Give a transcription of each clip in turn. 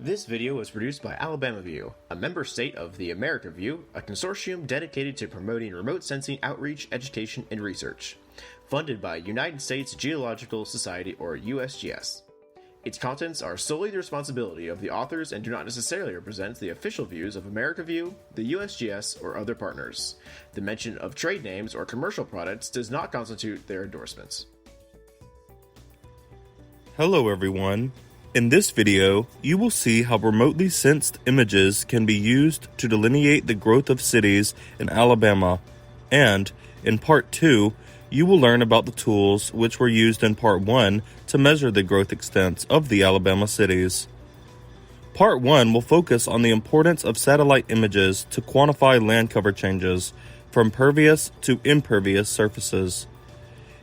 This video was produced by Alabama View, a member state of the America View, a consortium dedicated to promoting remote sensing outreach, education, and research, funded by United States Geological Society or USGS. Its contents are solely the responsibility of the authors and do not necessarily represent the official views of America View, the USGS, or other partners. The mention of trade names or commercial products does not constitute their endorsements. Hello everyone. In this video, you will see how remotely sensed images can be used to delineate the growth of cities in Alabama, and in Part 2, you will learn about the tools which were used in Part 1 to measure the growth extents of the Alabama cities. Part 1 will focus on the importance of satellite images to quantify land cover changes from pervious to impervious surfaces.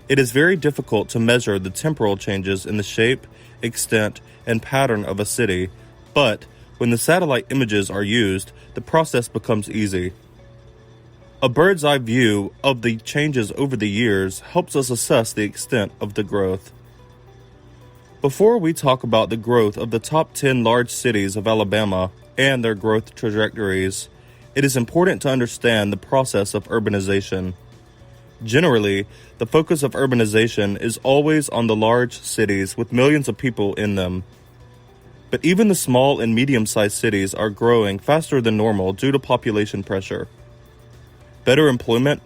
It is very difficult to measure the temporal changes in the shape, extent, and pattern of a city, but when the satellite images are used, the process becomes easy. A bird's eye view of the changes over the years helps us assess the extent of the growth. Before we talk about the growth of the top 10 large cities of Alabama and their growth trajectories, it is important to understand the process of urbanization. Generally, the focus of urbanization is always on the large cities with millions of people in them. But even the small and medium-sized cities are growing faster than normal due to population pressure. Better employment,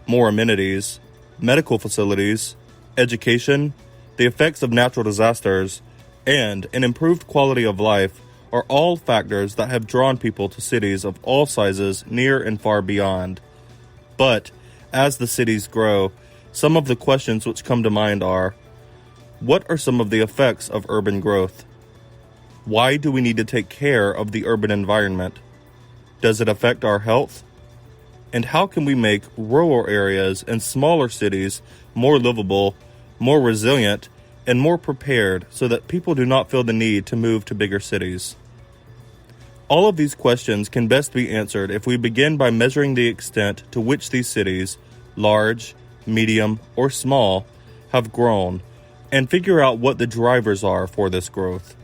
more amenities, medical facilities, education, the effects of natural disasters, and an improved quality of life are all factors that have drawn people to cities of all sizes near and far beyond. But as the cities grow, some of the questions which come to mind are: what are some of the effects of urban growth? Why do we need to take care of the urban environment? Does it affect our health? And how can we make rural areas and smaller cities more livable, more resilient, and more prepared so that people do not feel the need to move to bigger cities? All of these questions can best be answered if we begin by measuring the extent to which these cities, large, medium, or small, have grown, and figure out what the drivers are for this growth.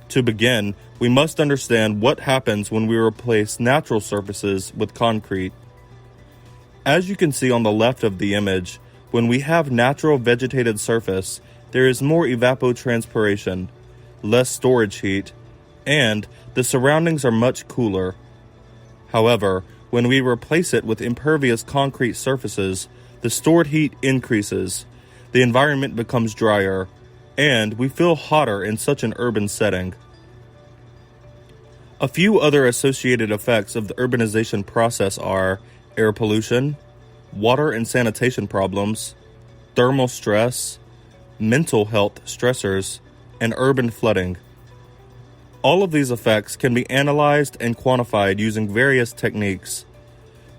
To begin, we must understand what happens when we replace natural surfaces with concrete. As you can see on the left of the image, when we have natural vegetated surface, there is more evapotranspiration, less storage heat, and the surroundings are much cooler. However, when we replace it with impervious concrete surfaces, the stored heat increases, the environment becomes drier, and we feel hotter in such an urban setting. A few other associated effects of the urbanization process are air pollution, water and sanitation problems, thermal stress, mental health stressors, and urban flooding. All of these effects can be analyzed and quantified using various techniques.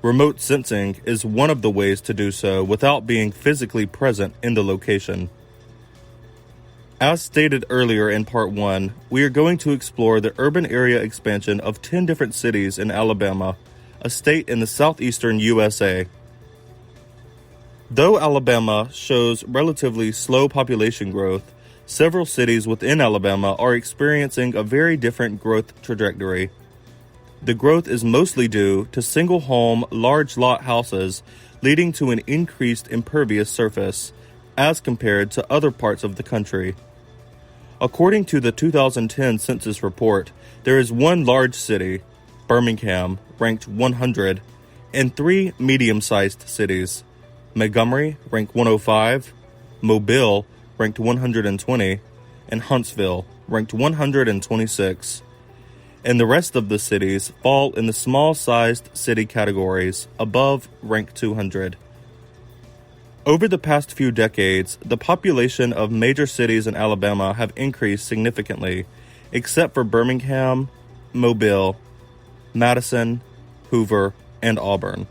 Remote sensing is one of the ways to do so without being physically present in the location. As stated earlier in Part 1, we are going to explore the urban area expansion of 10 different cities in Alabama, a state in the southeastern USA. Though Alabama shows relatively slow population growth, several cities within Alabama are experiencing a very different growth trajectory. The growth is mostly due to single-home, large-lot houses, leading to an increased impervious surface, as compared to other parts of the country. According to the 2010 census report, there is one large city, Birmingham, ranked 100, and three medium-sized cities, Montgomery, ranked 105, Mobile, ranked 120, and Huntsville, ranked 126. And the rest of the cities fall in the small-sized city categories, above rank 200. Over the past few decades, the population of major cities in Alabama have increased significantly, except for Birmingham, Mobile, Madison, Hoover, and Auburn.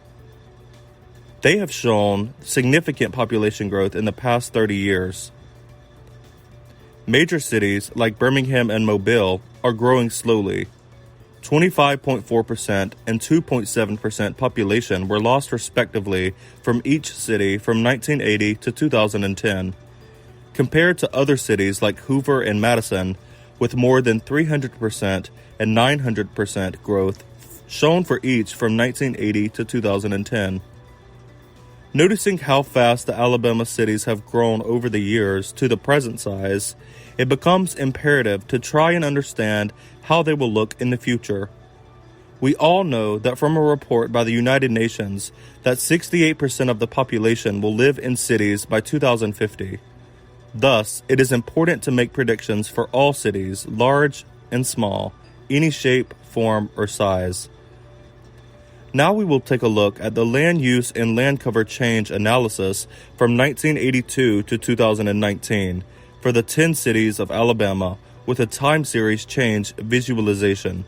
They have shown significant population growth in the past 30 years. Major cities like Birmingham and Mobile are growing slowly. 25.4% and 2.7% population were lost respectively from each city from 1980 to 2010. Compared to other cities like Hoover and Madison, with more than 300% and 900% growth shown for each from 1980 to 2010. Noticing how fast the Alabama cities have grown over the years to the present size, it becomes imperative to try and understand how they will look in the future. We all know that from a report by the United Nations that 68% of the population will live in cities by 2050. Thus, it is important to make predictions for all cities, large and small, any shape, form, or size. Now we will take a look at the land use and land cover change analysis from 1982 to 2019 for the 10 cities of Alabama with a time series change visualization.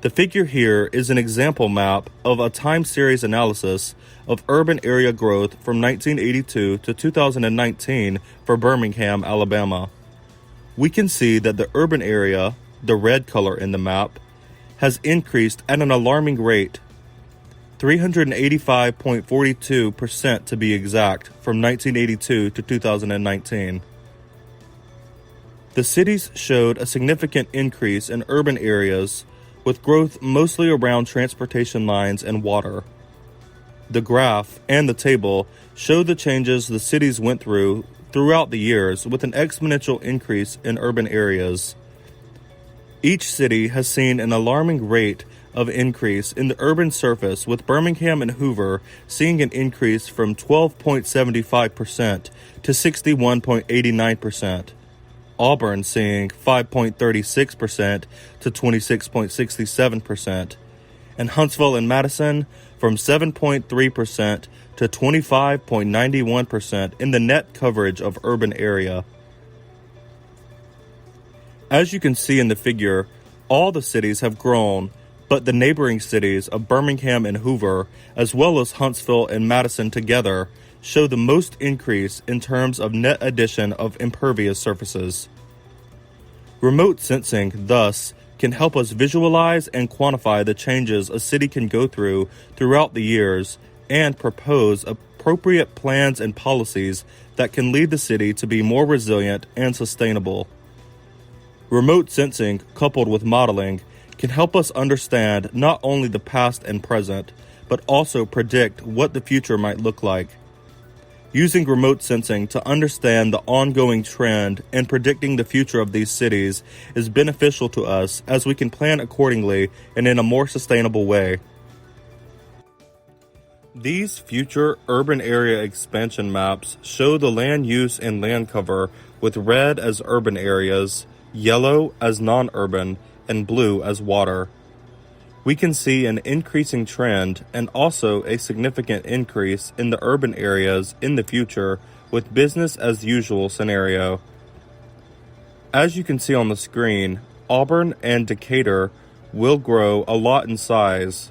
The figure here is an example map of a time series analysis of urban area growth from 1982 to 2019 for Birmingham, Alabama. We can see that the urban area, the red color in the map, has increased at an alarming rate, 385.42% to be exact, from 1982 to 2019. The cities showed a significant increase in urban areas, with growth mostly around transportation lines and water. The graph and the table show the changes the cities went through throughout the years with an exponential increase in urban areas. Each city has seen an alarming rate of increase in the urban surface, with Birmingham and Hoover seeing an increase from 12.75% to 61.89%, Auburn seeing 5.36% to 26.67%, and Huntsville and Madison from 7.3% to 25.91% in the net coverage of urban area. As you can see in the figure, all the cities have grown, but the neighboring cities of Birmingham and Hoover, as well as Huntsville and Madison together, show the most increase in terms of net addition of impervious surfaces. Remote sensing, thus, can help us visualize and quantify the changes a city can go through throughout the years and propose appropriate plans and policies that can lead the city to be more resilient and sustainable. Remote sensing, coupled with modeling, can help us understand not only the past and present, but also predict what the future might look like. Using remote sensing to understand the ongoing trend and predicting the future of these cities is beneficial to us, as we can plan accordingly and in a more sustainable way. These future urban area expansion maps show the land use and land cover, with red as urban areas, yellow as non-urban, and blue as water. We can see an increasing trend and also a significant increase in the urban areas in the future with business as usual scenario. As you can see on the screen, Auburn and Decatur will grow a lot in size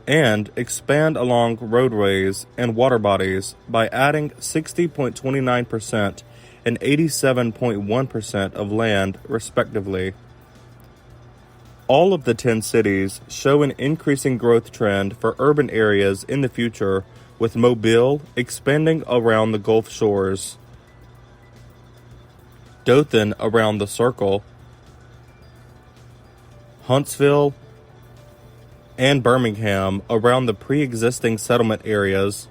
and expand along roadways and water bodies by adding 60.29% and 87.1% of land respectively. All of the 10 cities show an increasing growth trend for urban areas in the future, with Mobile expanding around the Gulf Shores, Dothan around the Circle, Huntsville and Birmingham around the pre-existing settlement areas,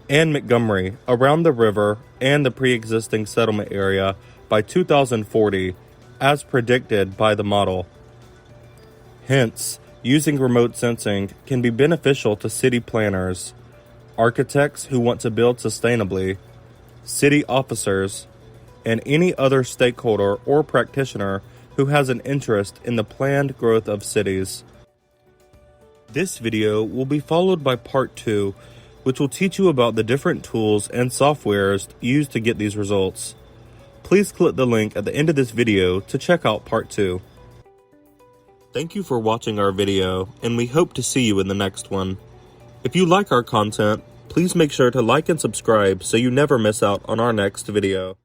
and Montgomery around the river and the pre-existing settlement area by 2040, as predicted by the model. Hence, using remote sensing can be beneficial to city planners, architects who want to build sustainably, city officers, and any other stakeholder or practitioner who has an interest in the planned growth of cities. This video will be followed by part 2, which will teach you about the different tools and softwares used to get these results. Please click the link at the end of this video to check out part 2. Thank you for watching our video, and we hope to see you in the next one. If you like our content, please make sure to like and subscribe so you never miss out on our next video.